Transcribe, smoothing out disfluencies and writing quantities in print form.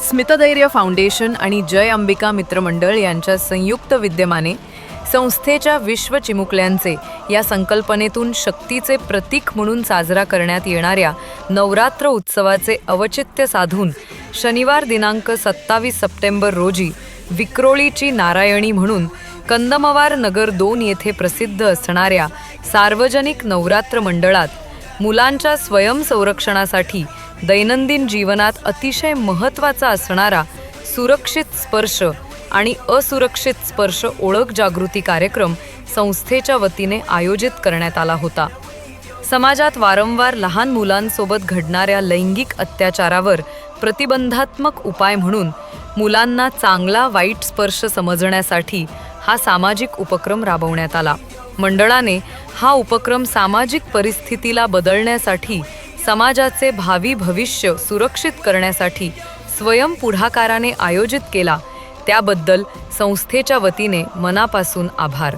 स्मितधैर्य foundation आणि जय अंबिका मित्रमंडळ यांच्या संयुक्त विद्यमाने संस्थेच्या विश्व चिमुकल्यांचे या संकल्पनेतून शक्तीचे प्रतीक म्हणून साजरा करण्यात येणाऱ्या नवरात्र उत्सवाचे औचित्य साधून शनिवार दिनांक 27 सप्टेंबर रोजी विक्रोळीची नारायणी म्हणून कंदमवार नगर 2 येथे प्रसिद्ध असणाऱ्या सार्वजनिक नवरात्र मंडळात मुलांच्या स्वयंसंरक्षणासाठी दैनंदिन जीवनात अतिशय महत्त्वाचा असणारा सुरक्षित स्पर्श आणि असुरक्षित स्पर्श ओळख जागृती कार्यक्रम संस्थेच्या वतीने आयोजित करण्यात आला होता. समाजात वारंवार लहान मुलांसोबत घडणाऱ्या लैंगिक अत्याचारावर प्रतिबंधात्मक उपाय म्हणून मुलांना चांगला वाईट स्पर्श समजण्यासाठी हा सामाजिक उपक्रम राबवण्यात आला. मंडळाने हा उपक्रम सामाजिक परिस्थितीला बदलण्यासाठी समाजाचे भावी भविष्य सुरक्षित करण्यासाठी स्वयं पुढाकाराने आयोजित केला. त्याबद्दल संस्थेच्या वतीने मनापासून आभार.